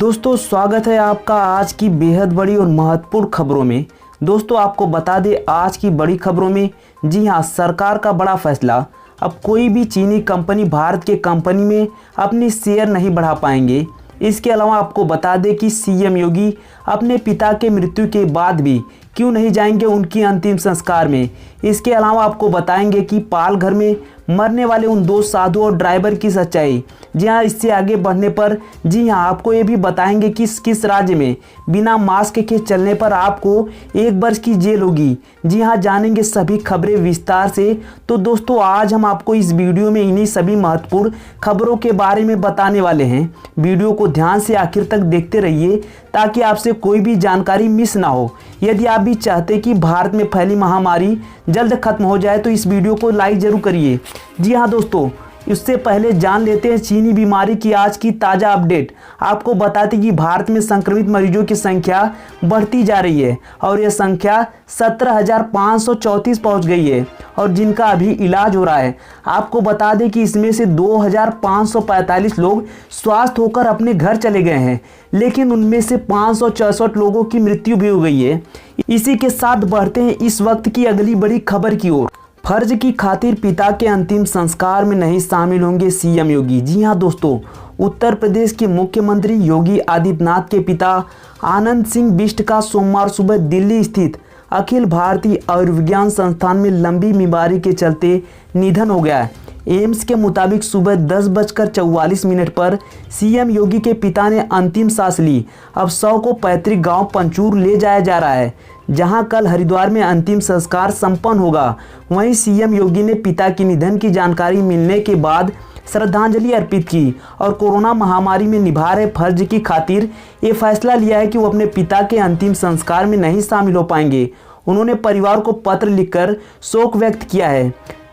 दोस्तों स्वागत है आपका आज की बेहद बड़ी और महत्वपूर्ण खबरों में। दोस्तों आपको बता दें आज की बड़ी खबरों में, जी हां, सरकार का बड़ा फैसला। अब कोई भी चीनी कंपनी भारत के कंपनी में अपनी शेयर नहीं बढ़ा पाएंगे। इसके अलावा आपको बता दें कि सीएम योगी अपने पिता के मृत्यु के बाद भी क्यों नहीं जाएंगे उनकी अंतिम संस्कार में। इसके अलावा आपको बताएंगे कि पालघर में मरने वाले उन दो साधु और ड्राइवर की सच्चाई। जी हाँ, इससे आगे बढ़ने पर जी हाँ आपको ये भी बताएंगे कि किस राज्य में बिना मास्क के चलने पर आपको 1 वर्ष की जेल होगी। जी हाँ, जानेंगे सभी खबरें विस्तार से। तो दोस्तों आज हम आपको इस वीडियो में इन्हीं सभी महत्वपूर्ण खबरों के बारे में बताने वाले हैं। वीडियो को ध्यान से आखिर तक देखते रहिए ताकि आपसे कोई भी जानकारी मिस ना हो। यदि आप भी चाहते कि भारत में फैली महामारी जल्द खत्म हो जाए तो इस वीडियो को लाइक जरूर करिए। जी हाँ दोस्तों, इससे पहले जान लेते हैं चीनी बीमारी की आज की ताज़ा अपडेट। आपको बताते कि भारत में संक्रमित मरीजों की संख्या बढ़ती जा रही है और यह संख्या 17,534 पहुंच गई है और जिनका अभी इलाज हो रहा है। आपको बता दें कि इसमें से 2,545 लोग स्वस्थ होकर अपने घर चले गए हैं, लेकिन उनमें से 564 लोगों की मृत्यु भी हो गई है। इसी के साथ बढ़ते हैं इस वक्त की अगली बड़ी खबर की ओर। फर्ज की खातिर पिता के अंतिम संस्कार में नहीं शामिल होंगे सीएम योगी। जी हां दोस्तों, उत्तर प्रदेश के मुख्यमंत्री योगी आदित्यनाथ के पिता आनंद सिंह बिष्ट का सोमवार सुबह दिल्ली स्थित अखिल भारतीय आयुर्विज्ञान संस्थान में लंबी बीमारी के चलते निधन हो गया है। एम्स के मुताबिक सुबह 10:44 पर सीएम योगी के पिता ने अंतिम सांस ली। अब शव को पैतृक गांव पंचूर ले जाया जा रहा है, जहां कल हरिद्वार में अंतिम संस्कार संपन्न होगा। वहीं सीएम योगी ने पिता के निधन की जानकारी मिलने के बाद श्रद्धांजलि अर्पित की और कोरोना महामारी में निभा रहे फर्ज की खातिर ये फैसला लिया है कि वो अपने पिता के अंतिम संस्कार में नहीं शामिल हो पाएंगे। उन्होंने परिवार को पत्र लिखकर शोक व्यक्त किया है।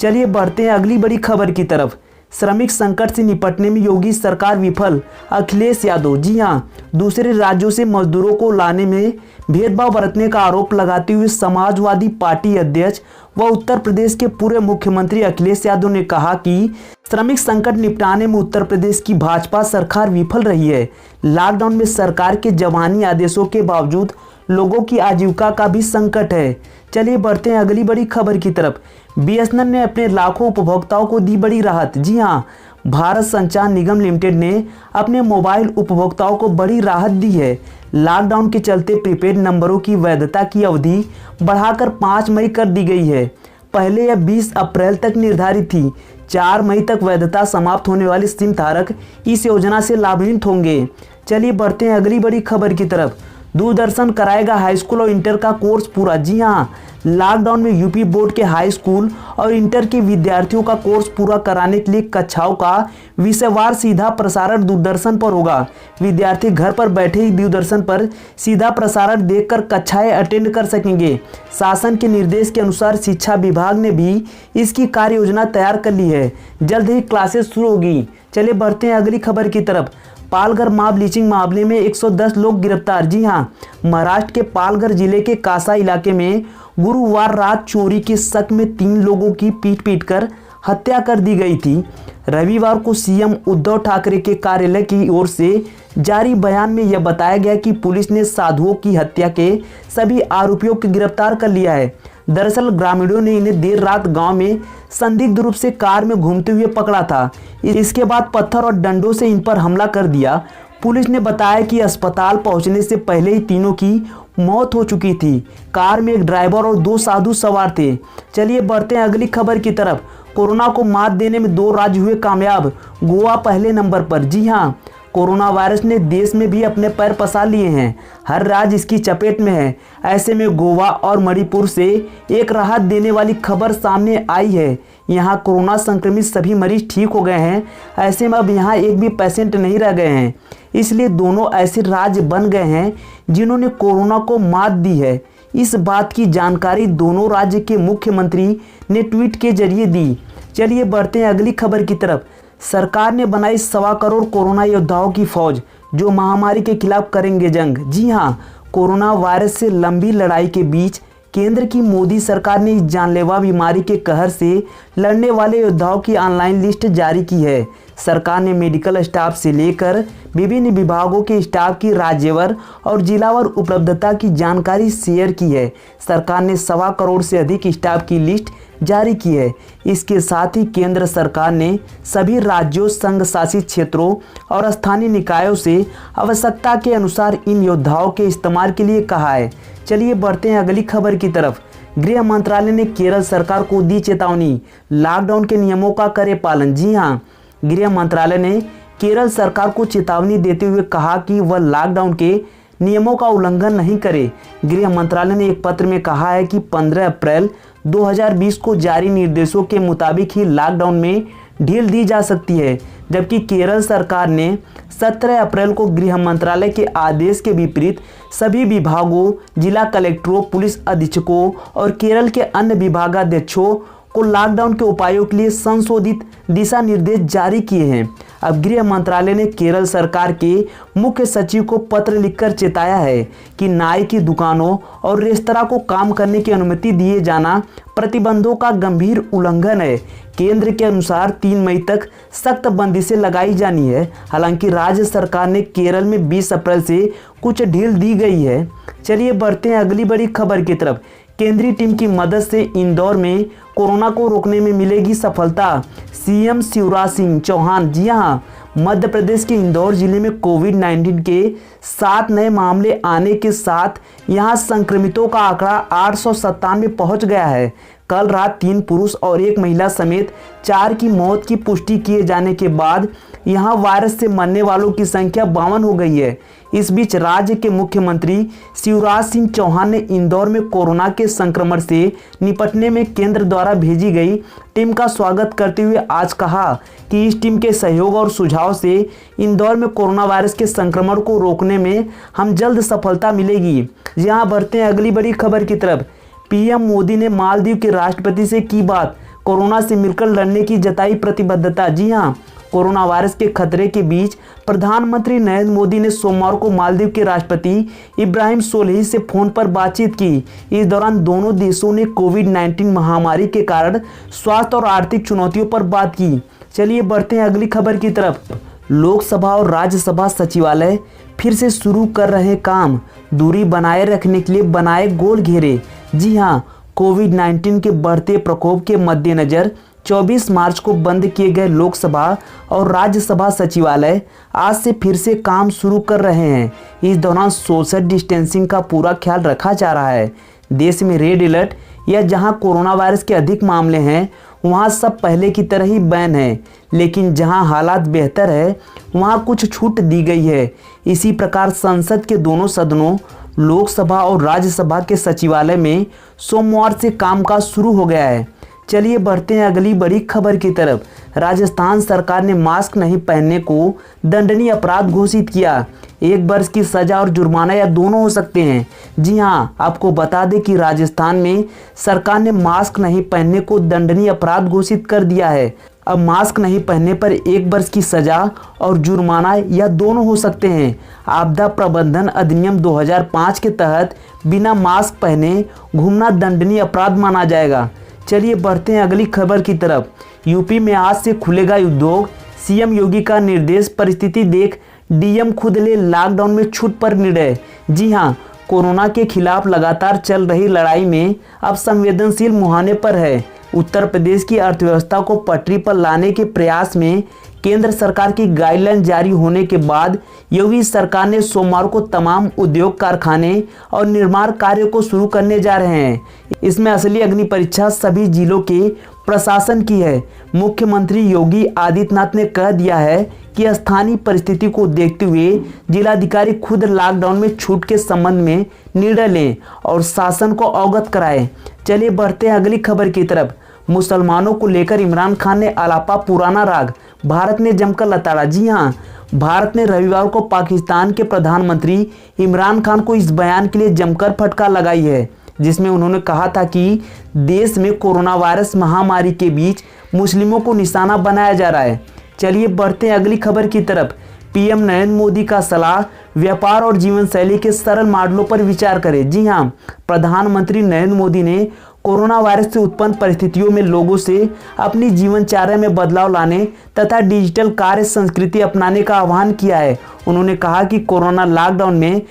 चलिए बढ़ते हैं अगली बड़ी खबर की तरफ। श्रमिक संकट से निपटने में योगी सरकार विफल, अखिलेश यादव। जी हां, दूसरे राज्यों से मजदूरों को लाने में भेदभाव बरतने का आरोप लगाते हुए समाजवादी पार्टी अध्यक्ष व उत्तर प्रदेश के पूर्व मुख्यमंत्री अखिलेश यादव ने कहा कि श्रमिक संकट निपटाने में उत्तर प्रदेश की भाजपा सरकार विफल रही है। लॉकडाउन में सरकार के जवानी आदेशों के बावजूद लोगों की आजीविका का भी संकट है। चलिए बढ़ते हैं अगली बड़ी खबर की तरफ। बीएसएनएल ने अपने लाखों उपभोक्ताओं को दी बड़ी राहत। जी हां, भारत संचार निगम लिमिटेड ने अपने मोबाइल उपभोक्ताओं को बड़ी राहत दी है। लॉकडाउन के चलते प्रीपेड नंबरों की वैधता की अवधि बढ़ाकर 5 मई कर दी गई है। पहले यह 20 अप्रैल तक निर्धारित थी। 4 मई तक वैधता समाप्त होने वाले सिम धारक इस योजना से लाभान्वित होंगे। चलिए बढ़ते हैं अगली बड़ी खबर की तरफ। दूरदर्शन कराएगा हाई स्कूल और इंटर का कोर्स पूरा। जी हां, लॉकडाउन में यूपी बोर्ड के हाई स्कूल और इंटर के विद्यार्थियों का कोर्स पूरा कराने के लिए कक्षाओं का विषयवार सीधा प्रसारण दूरदर्शन पर होगा। विद्यार्थी घर पर बैठे ही दूरदर्शन पर सीधा प्रसारण देखकर कक्षाएं अटेंड कर सकेंगे। शासन के निर्देश के अनुसार शिक्षा विभाग ने भी इसकी कार्य योजना तैयार कर ली है। जल्द ही क्लासेस शुरू होगी। चलिए बढ़ते हैं अगली खबर की तरफ। पालघर मॉब लिंचिंग मामले में 110 लोग गिरफ्तार। जी हां, महाराष्ट्र के पालघर जिले के कासा इलाके में गुरुवार रात चोरी के शक में 3 लोगों की पीट कर हत्या कर दी गई थी। रविवार को सीएम उद्धव ठाकरे के कार्यालय की ओर से जारी बयान में यह बताया गया कि पुलिस ने साधुओं की हत्या के सभी आरोपियों को गिरफ्तार कर लिया है। दरअसल ग्रामीणों ने इन्हें देर रात गांव में संदिग्ध रूप से कार में घूमते हुए पकड़ा था। इसके बाद पत्थर और डंडों से इन पर हमला कर दिया। पुलिस ने बताया कि अस्पताल पहुंचने से पहले ही तीनों की मौत हो चुकी थी। कार में एक ड्राइवर और 2 साधु सवार थे। चलिए बढ़ते हैं अगली खबर की तरफ। कोरोना को मात देने में 2 राज्य हुए कामयाब, गोवा पहले नंबर पर। जी हां, कोरोना वायरस ने देश में भी अपने पैर पसार लिए हैं। हर राज्य इसकी चपेट में है। ऐसे में गोवा और मणिपुर से एक राहत देने वाली खबर सामने आई है। यहाँ कोरोना संक्रमित सभी मरीज ठीक हो गए हैं। ऐसे में अब यहाँ एक भी पेशेंट नहीं रह गए हैं। इसलिए दोनों ऐसे राज्य बन गए हैं जिन्होंने कोरोना को मात दी है। इस बात की जानकारी दोनों राज्य के मुख्यमंत्री ने ट्वीट के जरिए दी। चलिए बढ़ते हैं अगली खबर की तरफ। सरकार ने बनाई 1.25 करोड़ कोरोना योद्धाओं की फौज, जो महामारी के खिलाफ करेंगे जंग। जी हां, कोरोना वायरस से लंबी लड़ाई के बीच केंद्र की मोदी सरकार ने इस जानलेवा बीमारी के कहर से लड़ने वाले योद्धाओं की ऑनलाइन लिस्ट जारी की है। सरकार ने मेडिकल स्टाफ से लेकर विभिन्न विभागों के स्टाफ की राज्यवार और जिलावार उपलब्धता की जानकारी शेयर की है। सरकार ने 1.25 करोड़ से अधिक स्टाफ की लिस्ट जारी की है। इसके साथ ही केंद्र सरकार ने सभी राज्यों, संघ शासित क्षेत्रों और स्थानीय निकायों से आवश्यकता के अनुसार इन योद्धाओं के इस्तेमाल के लिए कहा है। चलिए बढ़ते हैं अगली खबर की तरफ। गृह मंत्रालय ने केरल सरकार को दी चेतावनी, लॉकडाउन के नियमों का करे पालन। जी हां, गृह मंत्रालय ने केरल सरकार को चेतावनी देते हुए कहा कि वह लॉकडाउन के नियमों का उल्लंघन नहीं करे। गृह मंत्रालय ने एक पत्र में कहा है कि 15 अप्रैल 2020 को जारी निर्देशों के मुताबिक ही लॉकडाउन में ढील दी जा सकती है, जबकि केरल सरकार ने 17 अप्रैल को गृह मंत्रालय के आदेश के विपरीत सभी विभागों, जिला कलेक्टरों, पुलिस अधीक्षकों और केरल के अन्य विभागाध्यक्षों को लॉकडाउन के उपायों के लिए संशोधित दिशा निर्देश जारी किए हैं। अब गृह मंत्रालय ने केरल सरकार के मुख्य सचिव को पत्र लिखकर चेताया है कि नाई की दुकानों और रेस्तरां को काम करने की अनुमति दिए जाना प्रतिबंधों का गंभीर उल्लंघन है। केंद्र के अनुसार 3 मई तक सख्त बंदिशें लगाई जानी है। हालांकि राज्य सरकार ने केरल में 20 अप्रैल से कुछ ढील दी गई है। चलिए बढ़ते हैं अगली बड़ी खबर की तरफ। केंद्रीय टीम की मदद से इंदौर में कोरोना को रोकने में मिलेगी सफलता, सीएम शिवराज सिंह चौहान। जी हां, मध्य प्रदेश के इंदौर जिले में कोविड-19 के 7 नए मामले आने के साथ यहां संक्रमितों का आंकड़ा 897 पहुंच गया है। कल रात 3 पुरुष और 1 महिला समेत 4 की मौत की पुष्टि किए जाने के बाद यहां वायरस से मरने वालों की संख्या 52 हो गई है। इस बीच राज्य के मुख्यमंत्री शिवराज सिंह चौहान ने इंदौर में कोरोना के संक्रमण से निपटने में केंद्र द्वारा भेजी गई टीम का स्वागत करते हुए आज कहा कि इस टीम के सहयोग और सुझाव से इंदौर में कोरोना वायरस के संक्रमण को रोकने में हम जल्द सफलता मिलेगी। यहाँ बढ़ते हैं अगली बड़ी खबर की तरफ। पीएम मोदी ने मालदीव के राष्ट्रपति से की बात, कोरोना से मिलकर लड़ने की जताई प्रतिबद्धता। जी हाँ, कोरोना वायरस के खतरे के बीच प्रधानमंत्री नरेंद्र मोदी ने सोमवार को मालदीव के राष्ट्रपति इब्राहिम सोलिह से फोन पर बातचीत की। इस दौरान दोनों देशों ने कोविड-19 महामारी के कारण स्वास्थ्य और आर्थिक चुनौतियों पर बात की। चलिए बढ़ते हैं अगली खबर की तरफ। लोकसभा और राज्यसभा सचिवालय फिर से शुरू कर रहे काम, दूरी बनाए रखने के लिए बनाए गोल घेरे। जी हाँ, कोविड-19 के बढ़ते प्रकोप के मद्देनजर 24 मार्च को बंद किए गए लोकसभा और राज्यसभा सचिवालय आज से फिर से काम शुरू कर रहे हैं। इस दौरान सोशल डिस्टेंसिंग का पूरा ख्याल रखा जा रहा है। देश में रेड अलर्ट या जहां कोरोना वायरस के अधिक मामले हैं वहां सब पहले की तरह ही बैन है, लेकिन जहां हालात बेहतर है वहां कुछ छूट दी गई है। इसी प्रकार संसद के दोनों सदनों लोकसभा और राज्यसभा के सचिवालय में सोमवार से कामकाज शुरू हो गया है। चलिए बढ़ते हैं अगली बड़ी खबर की तरफ। राजस्थान सरकार ने मास्क नहीं पहनने को दंडनीय अपराध घोषित किया। 1 वर्ष की सजा और जुर्माना या दोनों हो सकते हैं। जी हाँ, आपको बता दें कि राजस्थान में सरकार ने मास्क नहीं पहनने को दंडनीय अपराध घोषित कर दिया है। अब मास्क नहीं पहनने पर 1 वर्ष की सजा और जुर्माना या दोनों हो सकते हैं। आपदा प्रबंधन अधिनियम 2005 के तहत बिना मास्क पहने घूमना दंडनीय अपराध माना जाएगा। चलिए बढ़ते हैं अगली खबर की तरफ। यूपी में आज से खुलेगा उद्योग, सीएम योगी का निर्देश, परिस्थिति देख डीएम खुद ले लॉकडाउन में छूट पर निर्णय। जी हां, कोरोना के खिलाफ लगातार चल रही लड़ाई में अब संवेदनशील मुहाने पर है। उत्तर प्रदेश की अर्थव्यवस्था को पटरी पर लाने के प्रयास में केंद्र सरकार की गाइडलाइन जारी होने के बाद योगी सरकार ने सोमवार को तमाम उद्योग, कारखाने और निर्माण कार्यों को शुरू करने जा रहे हैं। इसमें असली अग्नि परीक्षा सभी जिलों के प्रशासन की है। मुख्यमंत्री योगी आदित्यनाथ ने कह दिया है कि स्थानीय परिस्थिति को देखते हुए जिलाधिकारी खुद लॉकडाउन में छूट के संबंध में निर्णय लें और शासन को अवगत कराएं। चलिए बढ़ते हैं अगली खबर की तरफ। मुसलमानों को लेकर इमरान खान ने आलापा पुराना राग, भारत ने जमकर लताड़ा। जी हां, भारत ने रविवार को पाकिस्तान के प्रधानमंत्री इमरान खान को इस बयान के लिए जमकर फटकार लगाई है, जिसमें उन्होंने कहा था कि देश में कोरोना वायरस महामारी के बीच मुस्लिमों को निशाना बनाया जा रहा है। चलिए बढ़ते हैं अगली खबर की तरफ। पीएम नरेंद्र मोदी का सलाह, व्यापार और जीवन शैली के सरल मॉडलों पर विचार करें। जी हाँ, प्रधानमंत्री नरेंद्र मोदी ने कोरोना वायरस से उत्पन्न परिस्थितियों में लोगों से अपनी जीवनचर्या में बदलाव लाने तथा डिजिटल कार्य संस्कृति अपनाने का आह्वान किया है। उन्होंने कहा कि कोरोना लॉकडाउन में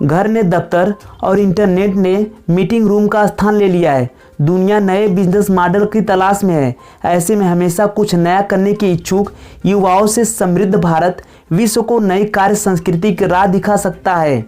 घर ने दफ्तर और इंटरनेट ने मीटिंग रूम का स्थान ले लिया है। दुनिया नए बिजनेस मॉडल की तलाश में है। ऐसे में हमेशा कुछ नया करने के इच्छुक युवाओं से समृद्ध भारत विश्व को नई कार्य संस्कृति की राह दिखा सकता है।